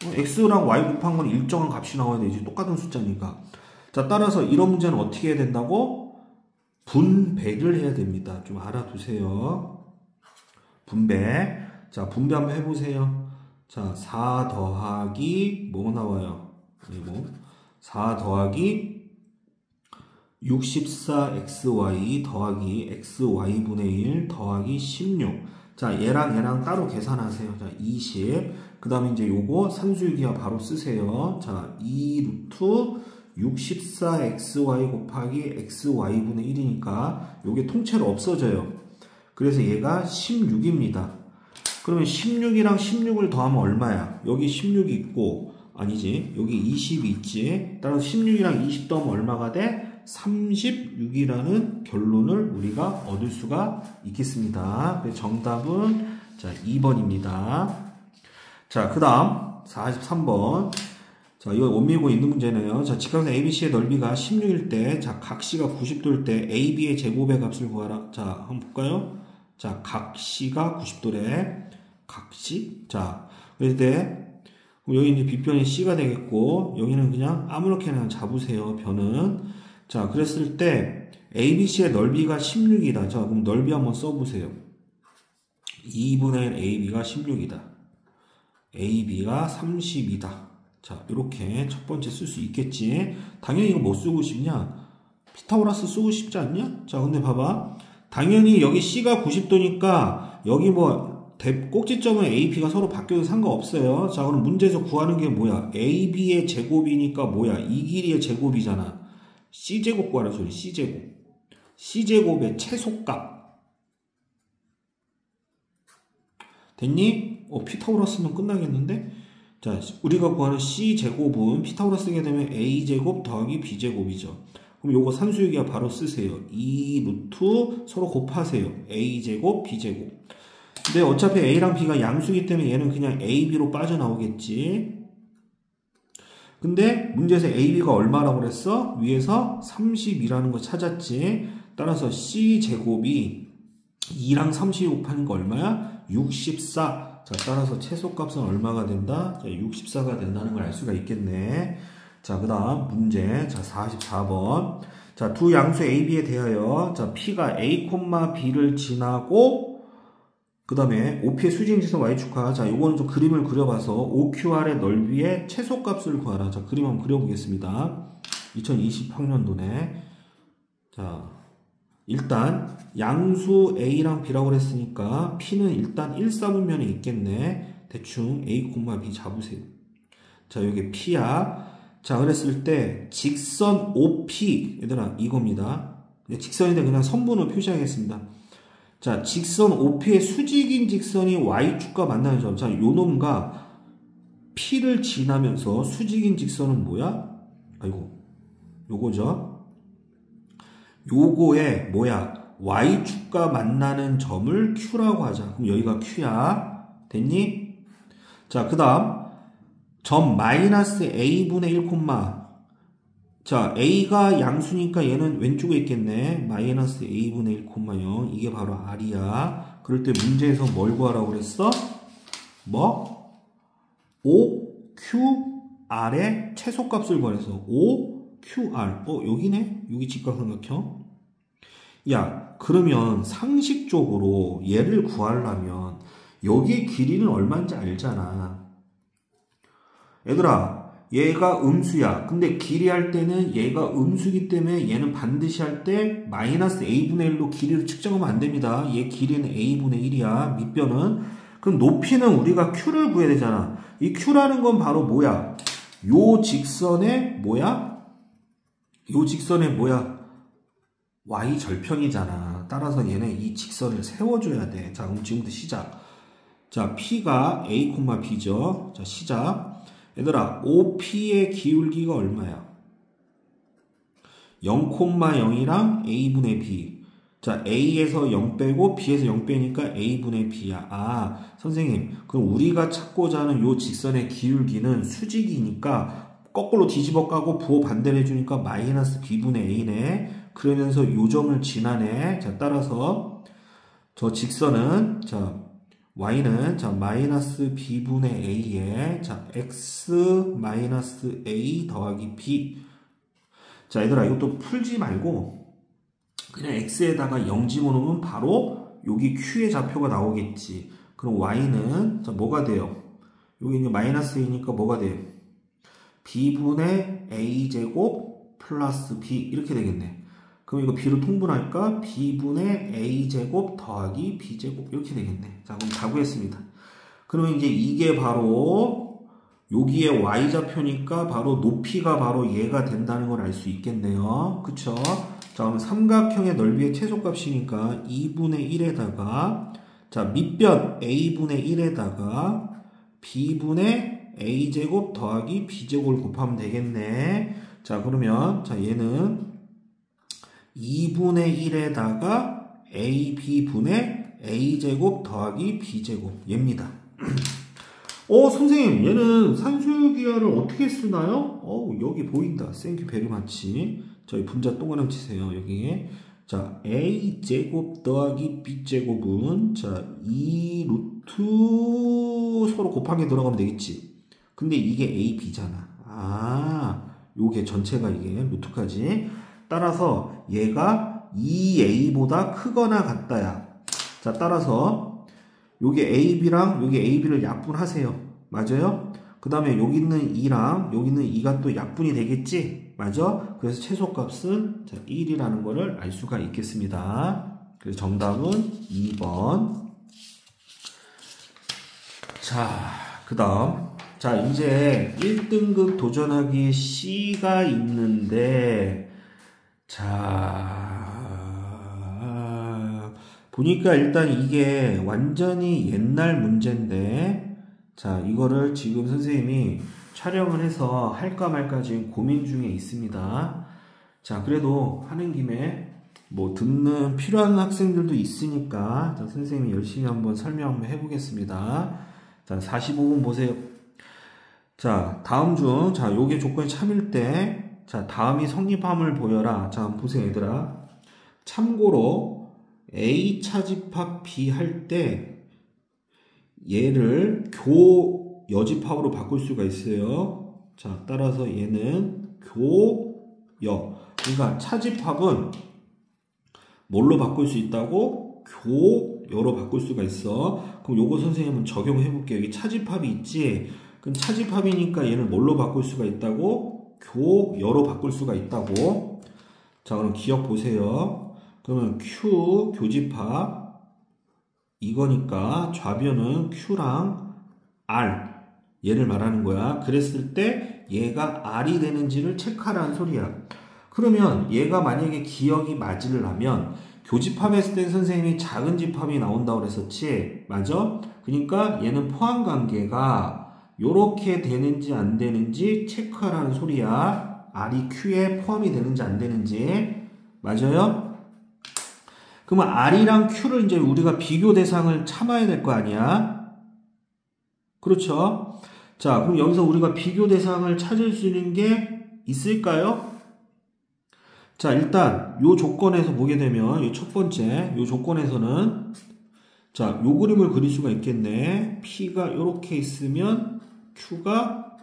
x랑 y 곱한 건 일정한 값이 나와야 되지. 똑같은 숫자니까. 자, 따라서 이런 문제는 어떻게 해야 된다고? 분배를 해야 됩니다. 좀 알아두세요. 분배. 자, 분배 한번 해보세요. 자, 4 더하기 뭐 나와요? 그리고 4 더하기 64xy 더하기 xy분의 1 더하기 16. 자, 얘랑 따로 계산하세요. 자, 20. 그 다음에 이제 요거 산술기하 바로 쓰세요. 자, 2 루트 64xy 곱하기 xy분의 1이니까 요게 통째로 없어져요. 그래서 얘가 16입니다. 그러면 16이랑 16을 더하면 얼마야? 여기 16이 있고, 아니지, 여기 20이 있지. 따라서 16이랑 20 더하면 얼마가 돼? 36이라는 결론을 우리가 얻을 수가 있겠습니다. 그래서 정답은 자 2번입니다. 자, 그 다음 43번. 자, 이거 원밀고 있는 문제네요. 자, 직각선 ABC의 넓이가 16일 때, 자, 각C가 90도일 때 AB의 제곱의 값을 구하라. 자, 한번 볼까요? 자, 각C가 90도래. 각C. 자, 그럴 때 여기 이제 빗변이 C가 되겠고, 여기는 그냥 아무렇게나 잡으세요. 변은. 자, 그랬을 때 ABC의 넓이가 16이다. 자, 그럼 넓이 한번 써보세요. 2분의 1 AB가 16이다. AB가 30이다. 자, 이렇게 첫 번째 쓸 수 있겠지. 당연히 이거 뭐 쓰고 싶냐? 피타고라스 쓰고 싶지 않냐? 자, 근데 봐봐. 당연히 여기 C가 90도니까 여기 뭐 꼭지점은 AB가 서로 바뀌어도 상관없어요. 자, 그럼 문제에서 구하는 게 뭐야? AB의 제곱이니까 뭐야? 이 길이의 제곱이잖아. C제곱 구하라 소리. C제곱. C제곱의 최소값. 됐니? 피타고라스면 끝나겠는데? 자, 우리가 구하는 C제곱은 피타고라스 쓰게 되면 A제곱 더하기 B제곱이죠. 그럼 요거 산수유기하 바로 쓰세요. 2 루트 서로 곱하세요. A제곱, B제곱. 근데 어차피 A랑 B가 양수기 때문에 얘는 그냥 AB로 빠져나오겠지. 근데 문제에서 AB가 얼마라고 그랬어? 위에서 30이라는 거 찾았지. 따라서 C제곱이 2랑 30 곱하는 거 얼마야? 64. 자, 따라서 최소값은 얼마가 된다? 자, 64가 된다는 걸 알 수가 있겠네. 자, 그 다음 문제. 자, 44번. 자, 두 양수 AB에 대하여 자, P가 A, B를 지나고 그 다음에 OP의 수직인지선 Y축하. 자, 요거는 좀 그림을 그려봐서 OQR의 넓이의 최소값을 구하라. 자, 그림 한번 그려보겠습니다. 2020학년도네. 자, 일단 양수 A랑 B라고 그랬으니까 P는 일단 1사분면에 있겠네. 대충 A, B 잡으세요. 자, 요게 P야. 자, 그랬을 때 직선 OP, 얘들아 이겁니다. 직선인데 그냥 선분으로 표시하겠습니다. 자, 직선 OP의 수직인 직선이 Y축과 만나는 점. 자, 요 놈과 P를 지나면서 수직인 직선은 뭐야? 아이고, 요거죠. 요거에 뭐야? Y축과 만나는 점을 Q라고 하자. 그럼 여기가 Q야. 됐니? 자, 그 다음 점 마이너스 A분의 1, 자, A가 양수니까 얘는 왼쪽에 있겠네. 마이너스 A분의 1, 0. 이게 바로 R이야. 그럴 때 문제에서 뭘 구하라고 그랬어? 뭐? OQR의 최소값을 구하래서 OQR. 여기네? 여기 직각삼각형. 야, 그러면 상식적으로 얘를 구하려면 여기의 길이는 얼마인지 알잖아. 얘들아, 얘가 음수야. 근데 길이 할 때는 얘가 음수기 때문에 얘는 반드시 할 때 마이너스 A분의 1로 길이를 측정하면 안 됩니다. 얘 길이는 A분의 1이야. 밑변은. 그럼 높이는 우리가 Q를 구해야 되잖아. 이 Q라는 건 바로 뭐야? 요 직선의 뭐야? 요 직선의 뭐야? Y 절편이잖아. 따라서 얘는 이 직선을 세워줘야 돼. 자, 그럼 지금부터 시작. 자, P가 A, B죠. 자, 시작. 얘들아, OP의 기울기가 얼마야? 0,0이랑 A분의 B. 자, A에서 0 빼고 B에서 0 빼니까 A분의 B야. 아, 선생님, 그럼 우리가 찾고자 하는 요 직선의 기울기는 수직이니까 거꾸로 뒤집어 까고 부호 반대를 해주니까 마이너스 B분의 A네. 그러면서 요 점을 지나네. 자, 따라서 저 직선은, 자, y는 자 마이너스 b분의 a에 자 x 마이너스 a 더하기 b. 자, 얘들아 이것도 풀지 말고 그냥 x에다가 0 집어넣으면 바로 여기 q의 좌표가 나오겠지. 그럼 y는 자 뭐가 돼요? 여기 이제 마이너스 a니까 뭐가 돼요? b분의 a 제곱 플러스 b 이렇게 되겠네. 그럼 이거 b로 통분하니까 b분의 a제곱 더하기 b제곱 이렇게 되겠네. 자, 그럼 다 구했습니다. 그러면 이제 이게 바로 여기에 y좌표니까 바로 높이가 바로 얘가 된다는 걸 알 수 있겠네요. 그쵸? 자, 그럼 삼각형의 넓이의 최소값이니까 2분의 1에다가 자, 밑변 a분의 1에다가 b분의 a제곱 더하기 b제곱을 곱하면 되겠네. 자, 그러면 자, 얘는 2분의 1에다가 ab분의 a제곱 더하기 b제곱 얘입니다. 선생님 얘는 산수유기하를 어떻게 쓰나요? 여기 보인다. 땡큐 베리 마치. 저희 분자 동그라미 치세요. 여기. 자, a제곱 더하기 b제곱은 자, 2 루트 서로 곱하기 들어가면 되겠지. 근데 이게 ab잖아. 요게 전체가 이게 루트까지. 따라서 얘가 2a보다 크거나 같다야. 자, 따라서 요게 ab랑 요게 ab를 약분하세요. 맞아요? 그 다음에 여기 있는 2랑 여기 있는 2가 또 약분이 되겠지? 맞아? 그래서 최소값은 자, 1이라는 거를 알 수가 있겠습니다. 그래서 정답은 2번. 자, 그 다음. 자, 이제 1등급 도전하기 C가 있는데, 자, 보니까 일단 이게 완전히 옛날 문제인데, 자, 이거를 지금 선생님이 촬영을 해서 할까 말까 지금 고민 중에 있습니다. 자, 그래도 하는 김에 뭐 듣는 필요한 학생들도 있으니까 자, 선생님이 열심히 한번 설명 한번 해보겠습니다. 자, 45분 보세요. 자, 다음 중, 자, 요게 조건이 참일 때, 자, 다음이 성립함을 보여라. 자, 한번 보세요, 얘들아. 참고로, A 차집합 B 할 때, 얘를 여집합으로 바꿀 수가 있어요. 자, 따라서 얘는 교여. 그러니까 차집합은 뭘로 바꿀 수 있다고? 교여로 바꿀 수가 있어. 그럼 요거 선생님은 적용해 볼게요. 여기 차집합이 있지? 그럼 차집합이니까 얘는 뭘로 바꿀 수가 있다고? 교여로 바꿀 수가 있다고. 자, 그럼 기억 보세요. 그러면 Q 교집합 이거니까 좌변은 Q랑 R 얘를 말하는 거야. 그랬을 때 얘가 R이 되는지를 체크하라는 소리야. 그러면 얘가 만약에 기억이 맞으려면 교집합했을 때 선생님이 작은 집합이 나온다고 그랬었지? 맞아? 그러니까 얘는 포함관계가 요렇게 되는지 안 되는지 체크하라는 소리야. R이 Q에 포함이 되는지 안 되는지. 맞아요? 그러면 R이랑 Q를 이제 우리가 비교 대상을 참아야 될 거 아니야? 그렇죠? 자, 그럼 여기서 우리가 비교 대상을 찾을 수 있는 게 있을까요? 자, 일단 요 조건에서 보게 되면 이 첫 번째 요 조건에서는 자, 요 그림을 그릴 수가 있겠네. P가 요렇게 있으면 Q가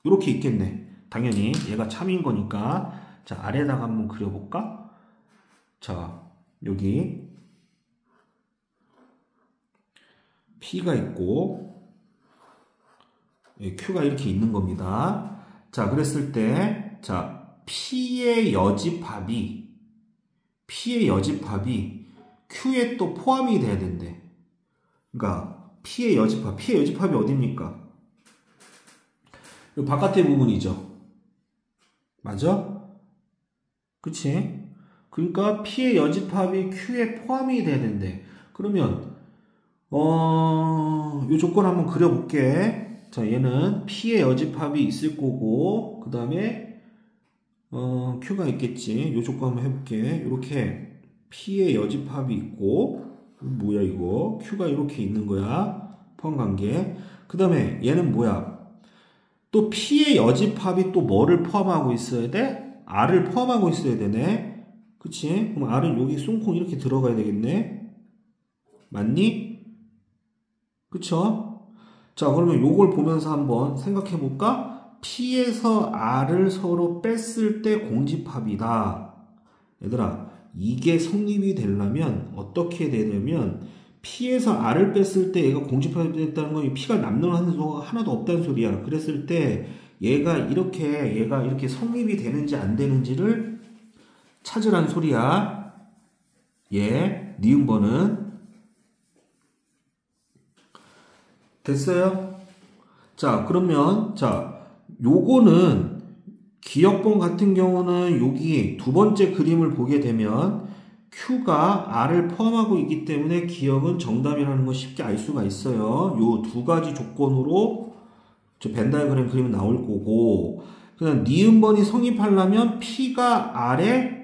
요렇게 있겠네. 당연히 얘가 참인 거니까. 자, 아래다가 한번 그려볼까? 자, 여기 P가 있고 Q가 이렇게 있는 겁니다. 자, 그랬을 때 자, P의 여집합이 Q에 또 포함이 돼야 된대. 그러니까 P의 여집합이 어딥니까? 이 바깥의 부분이죠. 맞아? 그치? 그러니까 P의 여집합이 Q에 포함이 돼야 된대. 그러면 이 조건 한번 그려볼게. 자, 얘는 P의 여집합이 있을 거고 그 다음에 Q가 있겠지. 이 조건 한번 해볼게. 이렇게 P의 여집합이 있고 뭐야 이거? Q가 이렇게 있는 거야. 포함관계. 그 다음에 얘는 뭐야? 또 P의 여집합이 또 뭐를 포함하고 있어야 돼? R을 포함하고 있어야 되네. 그치? 그럼 R은 여기 쏨콩 이렇게 들어가야 되겠네. 맞니? 그쵸? 자, 그러면 요걸 보면서 한번 생각해 볼까? P에서 R을 서로 뺐을 때 공집합이다. 얘들아, 이게 성립이 되려면 어떻게 되냐면 P에서 R을 뺐을 때 얘가 공집합이 됐다는 건 P가 남는 한수가 하나도 없다는 소리야. 그랬을 때 얘가 이렇게 성립이 되는지 안 되는지를 찾으란 소리야. 예, 니은번은. 됐어요? 자, 그러면, 자, 요거는, 기역번 같은 경우는 여기 두 번째 그림을 보게 되면, Q가 R을 포함하고 있기 때문에 기역은 정답이라는 걸 쉽게 알 수가 있어요. 요 두 가지 조건으로, 저 벤 다이어그램 그림은 나올 거고, 그냥 니은번이 성립하려면 P가 R에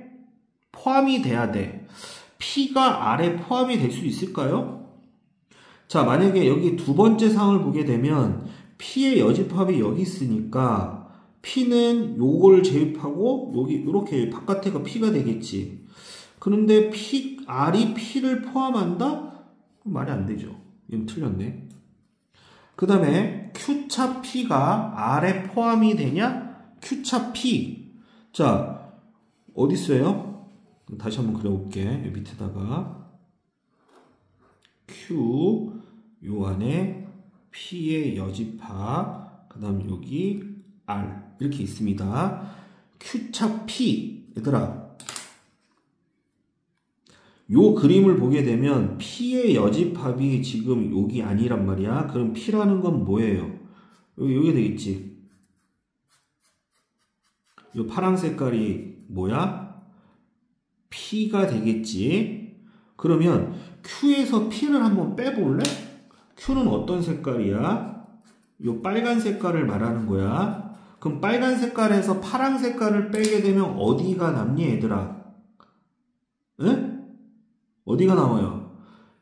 포함이 돼야 돼. P가 R에 포함이 될 수 있을까요? 자, 만약에 여기 두 번째 상을 보게 되면 P의 여집합이 여기 있으니까 P는 요걸 제입하고 여기 이렇게 바깥에가 P가 되겠지. 그런데 R이 P를 포함한다? 말이 안 되죠. 이건 틀렸네. 그 다음에 Q차 P가 R에 포함이 되냐? Q차 P. 자, 어디 있어요? 다시 한번 그려볼게. 여기 밑에다가 Q, 요 안에 P의 여집합, 그 다음 여기 R 이렇게 있습니다. Q차 P. 얘들아, 요 그림을 보게 되면 P의 여집합이 지금 여기 아니란 말이야. 그럼 P라는 건 뭐예요? 여기 되겠지. 요 파란 색깔이 뭐야? P가 되겠지. 그러면 Q에서 P를 한번 빼볼래? Q는 어떤 색깔이야? 요 빨간 색깔을 말하는 거야. 그럼 빨간 색깔에서 파란 색깔을 빼게 되면 어디가 남니, 얘들아? 응? 어디가 남아요?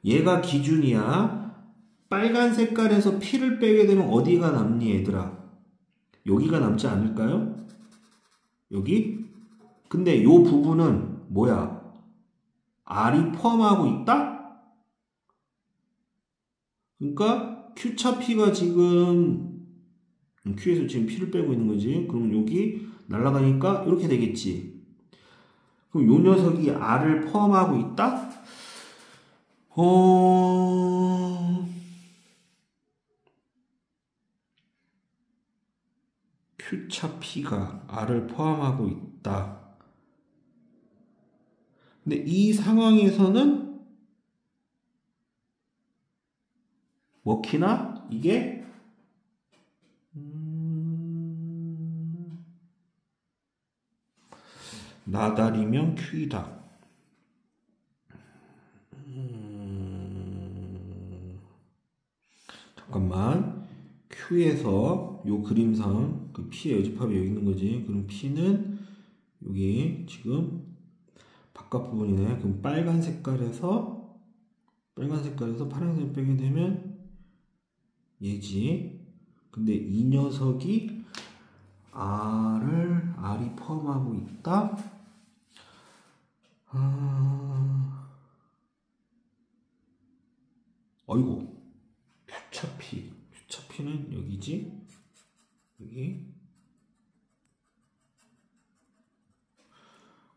얘가 기준이야. 빨간 색깔에서 P를 빼게 되면 어디가 남니, 얘들아? 여기가 남지 않을까요? 여기? 근데 요 부분은 뭐야? R이 포함하고 있다? 그러니까 Q차 P가 지금 Q에서 지금 P를 빼고 있는 거지. 그러면 여기 날아가니까 이렇게 되겠지. 그럼 요 녀석이 R을 포함하고 있다? Q차 P가 R을 포함하고 있다. 근데 이 상황에서는 먹히나? 이게 나달이면 Q이다. 잠깐만. Q에서 요 그림상 그 P의 여집합이 여기 있는 거지. 그럼 P는 여기 지금 바깥 부분이네. 그럼 빨간 색깔에서 파란색 빼게 되면 얘지. 근데 이 녀석이 R이 포함하고 있다? 어이구. Q차 P는 여기지? 여기.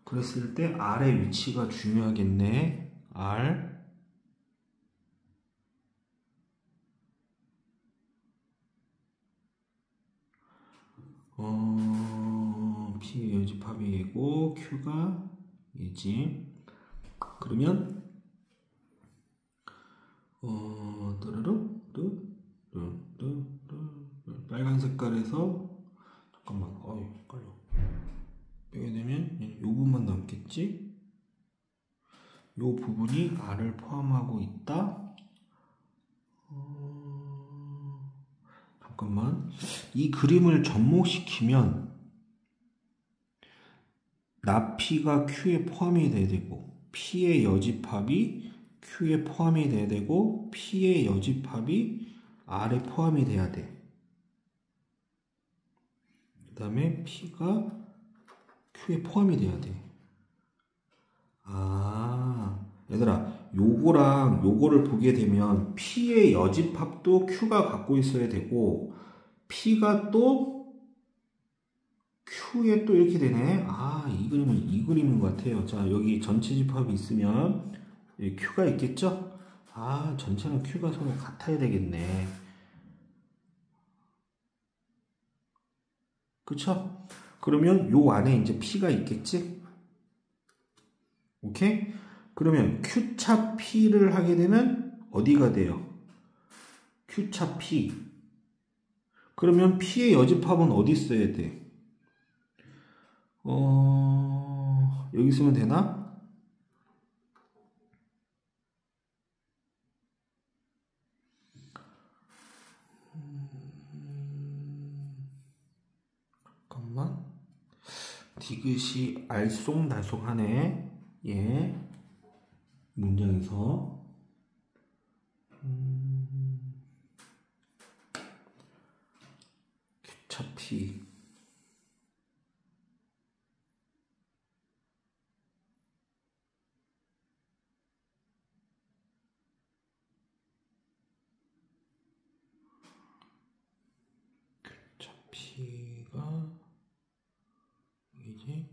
그랬을 때 R의 위치가 중요하겠네. R. P 여집합이 얘고 Q가 얘지. 그러면 빨간 색깔에서 잠깐만, 헷갈려. 빼게 되면 요 부분만 남겠지? 요 부분이 R을 포함하고 있다. 잠깐만. 이 그림을 접목시키면 나P가 Q에 포함이 돼야 되고, P의 여집합이 Q에 포함이 돼야 되고, P의 여집합이 R에 포함이 돼야 돼. 그 다음에 P가 Q에 포함이 돼야 돼. 얘들아, 요거랑 요거를 보게 되면 P의 여집합도 Q가 갖고 있어야 되고, P가 또 Q에 또 이렇게 되네. 이 그림은 이 그림인 것 같아요. 자, 여기 전체 집합이 있으면 여기 Q가 있겠죠? 전체는 Q가 서로 같아야 되겠네. 그쵸? 그러면 요 안에 이제 P가 있겠지? 오케이? 그러면 Q차 P를 하게 되면 어디가 돼요? Q차 P. 그러면 P의 여집합은 어디 써야 돼? 여기 쓰면 되나? 잠깐만. 디귿이 알쏭달쏭하네. 예. 문장에서. Q차 P. P가 여기지?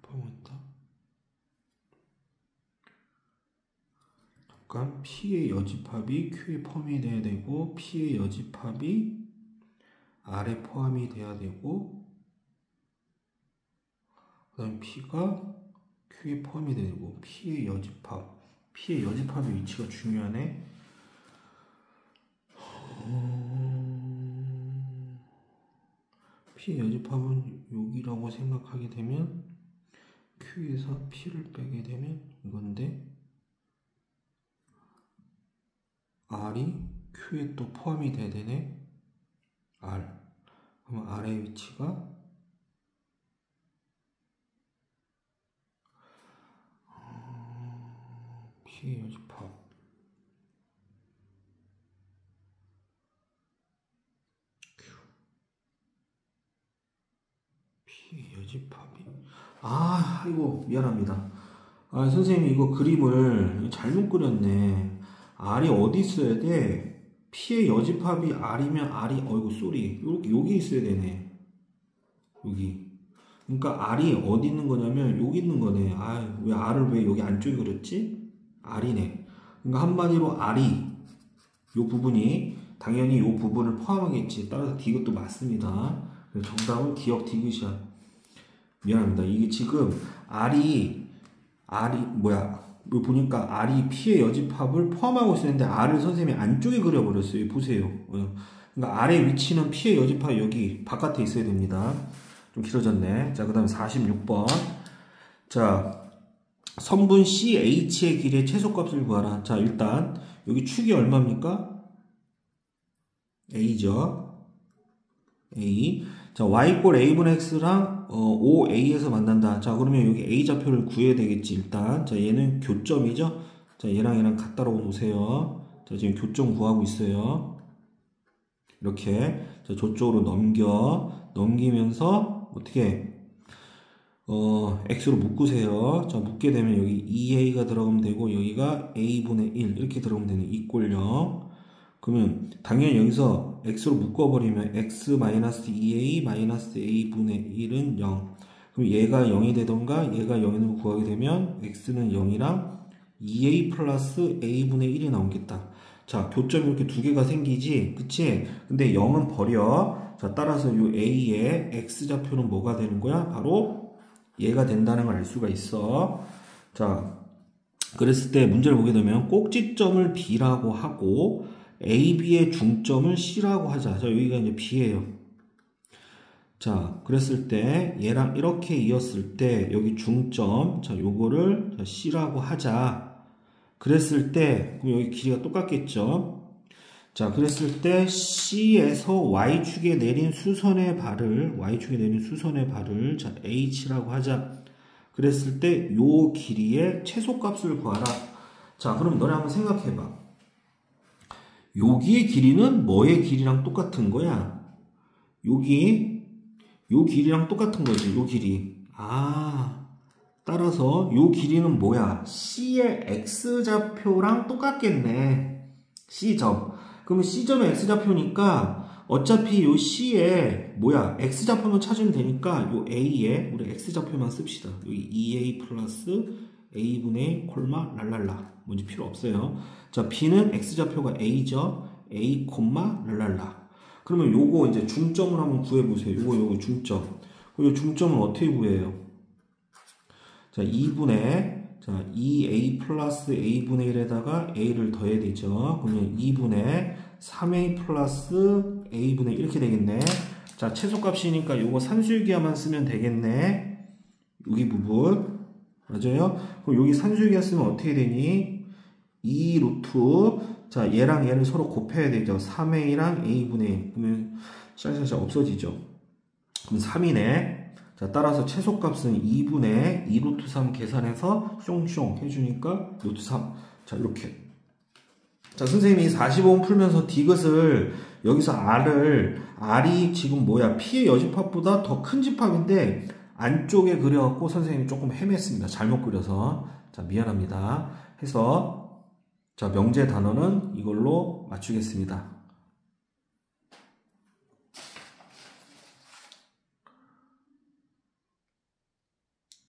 포함했다. 잠깐 P의 여집합이 Q에 포함이 돼야 되고 P의 여집합이 R에 포함이 돼야 되고 그 다음 P가 Q에 포함이 되고 P의 여집합의 위치가 중요하네. P의 여집합은 여기라고 생각하게 되면 Q에서 P를 빼게 되면 이건데 R이 Q에 또 포함이 돼야 되네. R. 그러면 R의 위치가 P의 여집합 P의 여집합이 이거 미안합니다. 선생님이 이거 그림을 잘못 그렸네. R이 어디 있어야 돼? P의 여집합이 R이면 R이 쏘리 여기 있어야 되네. 여기. 그러니까 R이 어디 있는 거냐면 여기 있는 거네. 왜 R을 왜 여기 안쪽에 그렸지? R이네. 그러니까 한마디로 R이 요 부분이 당연히 요 부분을 포함하겠지. 따라서 디귿도 맞습니다. 정답은 기억 디귿이야. 미안합니다. 이게 지금 R이 여기 보니까 R이 P의 여집합을 포함하고 있었는데 R을 선생님이 안쪽에 그려버렸어요. 보세요. 그러니까 R의 위치는 P의 여집합 여기 바깥에 있어야 됩니다. 좀 길어졌네. 자, 그 다음에 46번. 자, 선분 CH의 길이의 최소값을 구하라. 자, 일단 여기 축이 얼마입니까? A죠. A. 자, Y꼴 A분의 X랑 OA에서 만난다. 자, 그러면 여기 A 좌표를 구해야 되겠지, 일단. 자, 얘는 교점이죠? 자, 얘랑 갖다로 놓으세요. 자, 지금 교점 구하고 있어요. 이렇게. 자, 저쪽으로 넘기면서, 어떻게, X로 묶으세요. 자, 묶게 되면 여기 2A가 들어가면 되고, 여기가 A분의 1. 이렇게 들어가면 되는 2꼴 0. 그러면 당연히 여기서 x로 묶어버리면 x-2a -a분의 1은 0. 그럼 얘가 0이 되던가 얘가 0을 구하게 되면 x는 0이랑 2a 플러스 a분의 1이 나오겠다. 자, 교점이 이렇게 두 개가 생기지, 그치? 근데 0은 버려. 자, 따라서 이 a의 x좌표는 뭐가 되는 거야? 바로 얘가 된다는 걸 알 수가 있어. 자, 그랬을 때 문제를 보게 되면 꼭지점을 b라고 하고 A, B의 중점을 C라고 하자. 자, 여기가 이제 B예요. 자, 그랬을 때 얘랑 이렇게 이었을 때 여기 중점, 자, 요거를 C라고 하자. 그랬을 때 그럼 여기 길이가 똑같겠죠? 자, 그랬을 때 C에서 Y축에 내린 수선의 발을 자, H라고 하자. 그랬을 때 요 길이의 최소값을 구하라. 자, 그럼 너네 한번 생각해 봐. 여기의 길이는 뭐의 길이랑 똑같은 거야? 요 길이랑 똑같은 거지, 요 길이. 따라서 요 길이는 뭐야? C의 X좌표랑 똑같겠네. C점. 그러면 C점의 X좌표니까 어차피 요 C의 X좌표만 찾으면 되니까 요 A에 우리 X좌표만 씁시다. 여기 2A 플러스 A분의 콜마 랄랄라. 뭔지 필요 없어요. 자, B는 X좌표가 A죠. A, 랄랄라. 그러면 요거 이제 중점을 한번 구해보세요. 요거 중점. 요 중점은 어떻게 구해요? 자, 2분의, 자, 2a 플러스 a분의 1에다가 a를 더해야 되죠. 그러면 2분의 3a 플러스 a분의 1 이렇게 되겠네. 자, 최소값이니까 요거 산술기하만 쓰면 되겠네. 여기 부분. 맞아요? 그럼 여기 산술기하 쓰면 어떻게 되니? 2 루트. 자, 얘랑 얘를 서로 곱해야 되죠. 3a랑 a분의 1. 그러면 샤샤샤 없어지죠. 그럼 3이네. 자, 따라서 최소값은 2분의 2 루트 3 계산해서 숑숑 해주니까 루트 3. 자, 이렇게. 자, 선생님이 45분 풀면서 디귿을 여기서 R이 지금 뭐야? P의 여집합보다 더 큰 집합인데 안쪽에 그려갖고 선생님이 조금 헤맸습니다. 잘못 그려서. 자, 미안합니다. 해서 자, 명제 단어는 이걸로 맞추겠습니다.